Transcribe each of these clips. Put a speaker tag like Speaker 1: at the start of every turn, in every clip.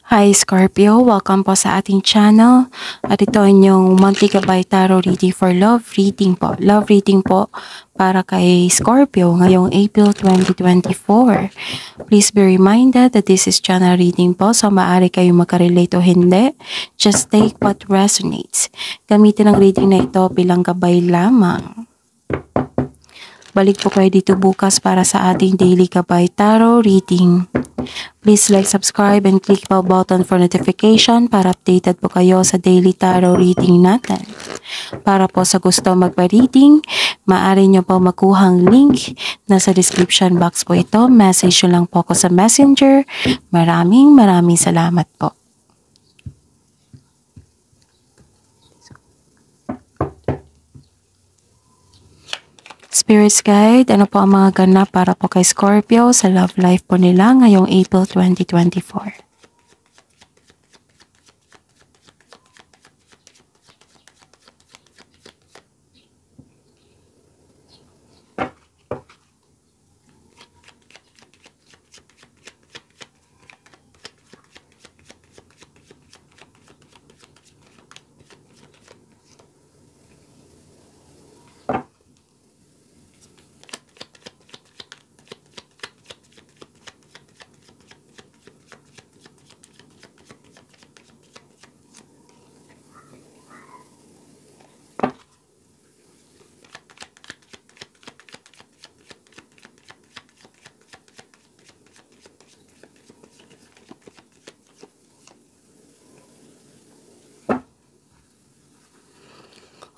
Speaker 1: Hi Scorpio, welcome po sa ating channel. At ito inyong monthly Gabay Tarot reading for love reading po. Love reading po para kay Scorpio ngayong April 2024. Please be reminded that this is channel reading po, so maaari kayong makarelate o hindi. Just take what resonates. Gamitin ang reading na ito bilang gabay lamang. Balik po kayo dito bukas para sa ating daily Gabay Tarot reading. Please like, subscribe, and click bell button for notification para updated po kayo sa daily tarot reading natin. Para po sa gusto magpa-reading, maaari nyo po makuhang link. Nasa description box po ito. Message nyo lang po ako sa messenger. Maraming salamat po. Spirits Guide, ano po ang mga ganap para po kay Scorpio sa love life po nila ngayong April 2024?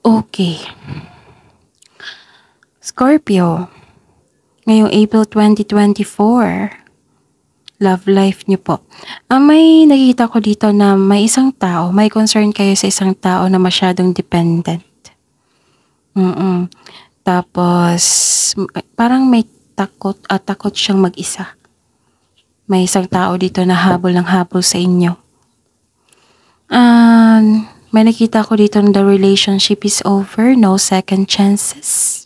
Speaker 1: Okay. Scorpio, ngayong April 2024, love life niyo po. May nakikita ko dito na may isang tao, may concern kayo sa isang tao na masyadong dependent. Tapos, parang may takot siyang mag-isa. May isang tao dito na habol ng habol sa inyo. May nakita ko dito na the relationship is over, no second chances.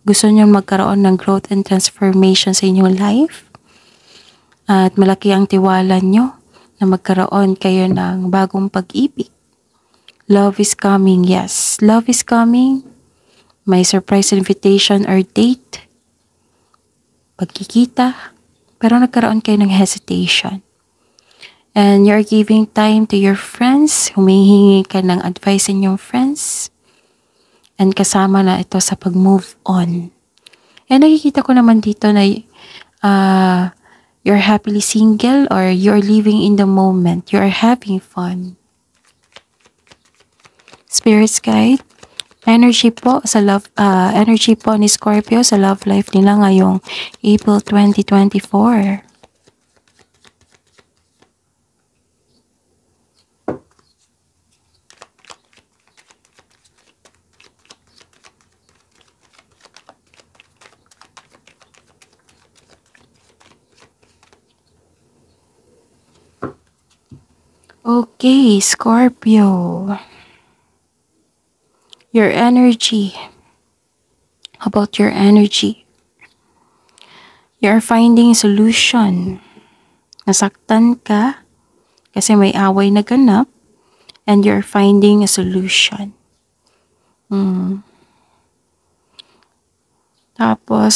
Speaker 1: Gusto niyo magkaroon ng growth and transformation sa inyong life. At malaki ang tiwala niyo na magkaroon kayo ng bagong pag-ibig. Love is coming, yes. Love is coming. May surprise invitation or date. Pagkikita. Pero nagkaroon kayo ng hesitation. And you're giving time to your friends. Humihingi ka ng advice sa inyong friends. And kasama na ito sa pag-move on. And nakikita ko naman dito na you're happily single or you're living in the moment. You're having fun. Spirits Guide, energy po ni Scorpio sa love life nila ngayong April 2024. Okay, Scorpio. Your energy. How about your energy? You're finding solution. Nasaktan ka kasi may away na ganap and you're finding a solution. Tapos,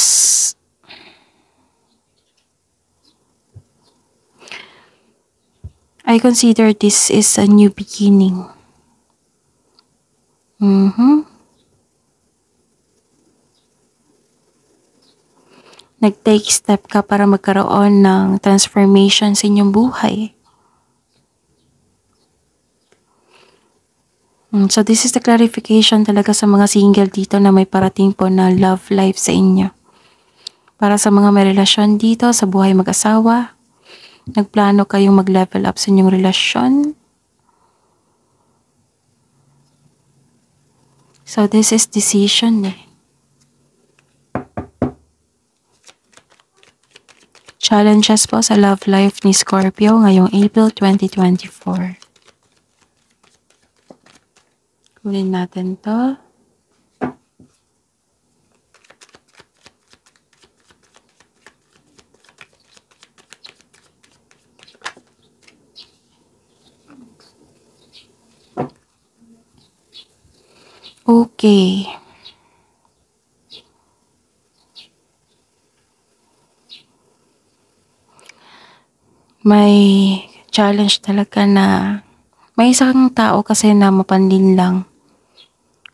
Speaker 1: I consider this is a new beginning. Nag-take step ka para magkaroon ng transformation sa inyong buhay. So this is the clarification talaga sa mga single dito na may parating po na love life sa inyo. Para sa mga may relasyon dito sa buhay mag-asawa, nagplano kayong mag-level up sa inyong relasyon. So this is decision . Challenges po sa love life ni Scorpio ngayong April 2024. Kunin natin to. Okay. May challenge talaga na may isang tao kasi na mapanlin lang.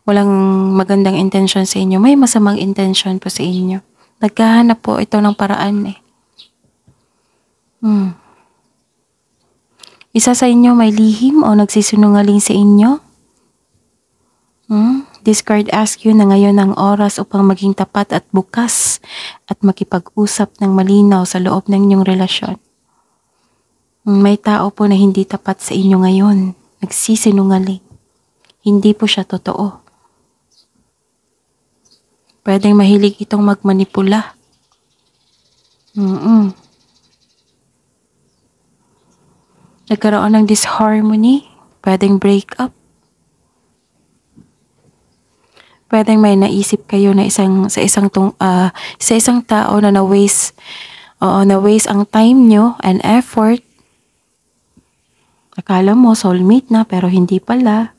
Speaker 1: Walang magandang intensyon sa inyo. May masamang intensyon po sa inyo. Naghahanap po ito ng paraan eh. Isa sa inyo may lihim o nagsisinungaling sa inyo? This card asks you na ngayon ang oras upang maging tapat at bukas at makipag-usap ng malinaw sa loob ng inyong relasyon. May tao po na hindi tapat sa inyo ngayon. Nagsisinungaling. Hindi po siya totoo. Pwedeng mahilig itong magmanipula. Nagkaroon ng disharmony. Pwedeng break up. Pwedeng may naisip kayo na sa isang tao na na-waste ang time nyo and effort. Akala mo soulmate na pero hindi pala.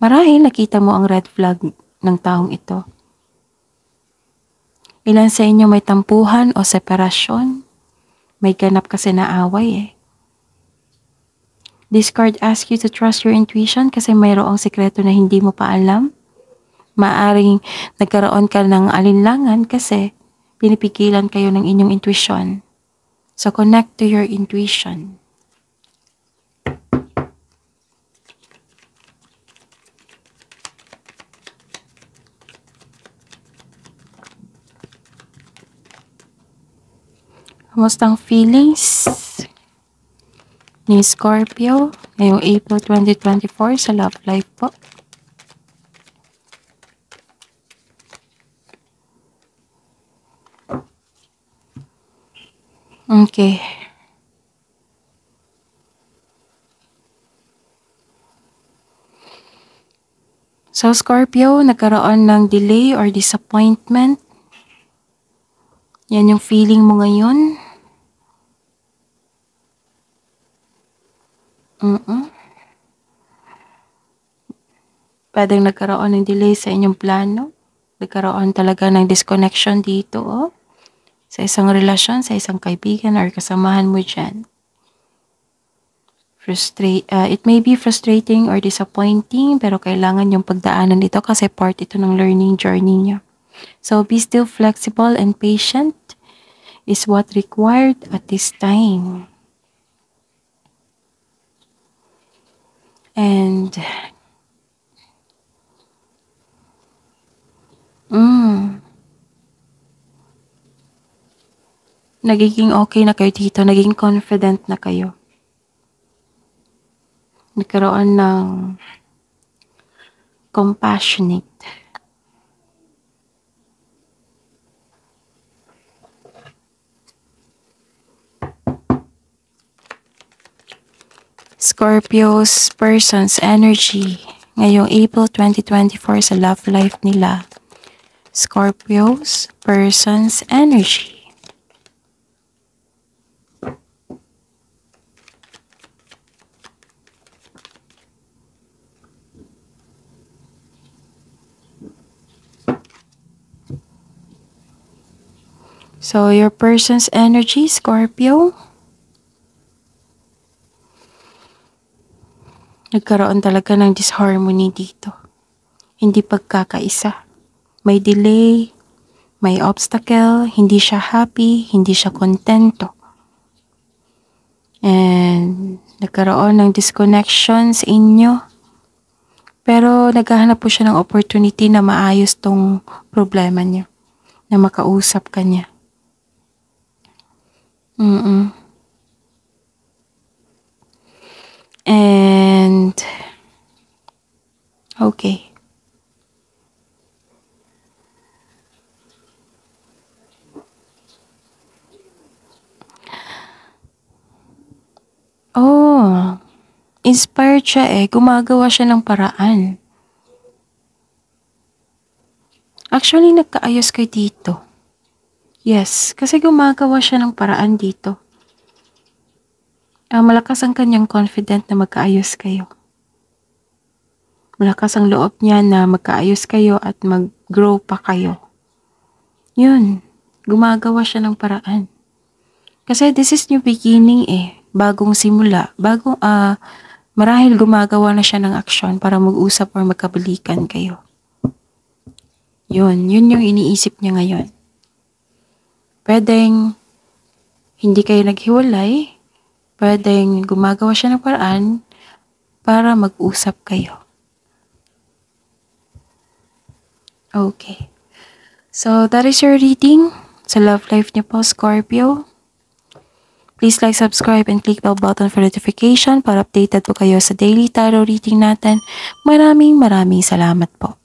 Speaker 1: Marahil nakita mo ang red flag ng taong ito. Ilan sa inyo may tampuhan o separasyon? May ganap kasi na away eh. This card asks you to trust your intuition kasi mayroong sekreto na hindi mo pa alam. Maaring nagkaroon ka ng alinlangan kasi pinipigilan kayo ng inyong intuition. So connect to your intuition. Kamusta ang feelings ni Scorpio ngayong April 2024 sa love life po? Okay. So Scorpio, nagkaroon ng delay or disappointment. Yan yung feeling mo ngayon. Pwedeng nagkaroon ng delay sa inyong plano. Nagkaroon talaga ng disconnection dito, oh. Sa isang relasyon, sa isang kaibigan or kasamahan mo dyan. It may be frustrating or disappointing, pero kailangan yung pagdaanan dito kasi part ito ng learning journey niyo. So be still flexible and patient is what required at this time. And nagiging okay na kayo dito, naging confident na kayo. Nagkaroon ng compassionate. Scorpio's person's energy ngayong April 2024 sa love life nila. Scorpio's person's energy. So, your person's energy, Scorpio, nagkaroon talaga ng disharmony dito. Hindi pagkakaisa. May delay, may obstacle, hindi siya happy, hindi siya kontento. And nagkaroon ng disconnection sa inyo. Pero naghahanap po siya ng opportunity na maayos tong problema niya. Na makausap ka niya. And okay. Oh, inspired siya eh. Gumagawa siya ng paraan. Actually, nagkaayos kayo dito. Yes, kasi gumagawa siya ng paraan dito. Malakas ang kanyang confident na magkaayos kayo. Malakas ang loob niya na magkaayos kayo at mag-grow pa kayo. Yun, gumagawa siya ng paraan. Kasi this is new beginning bagong simula, marahil gumagawa na siya ng aksyon para mag-usap or magkabalikan kayo. Yun yung iniisip niya ngayon. Pwedeng hindi kayo naghiwalay, pwedeng gumagawa siya ng paraan para mag-usap kayo. Okay. So, that is your reading sa love life niyo po, Scorpio. Please like, subscribe, and click the bell button for notification para updated po kayo sa daily tarot reading natin. Maraming salamat po.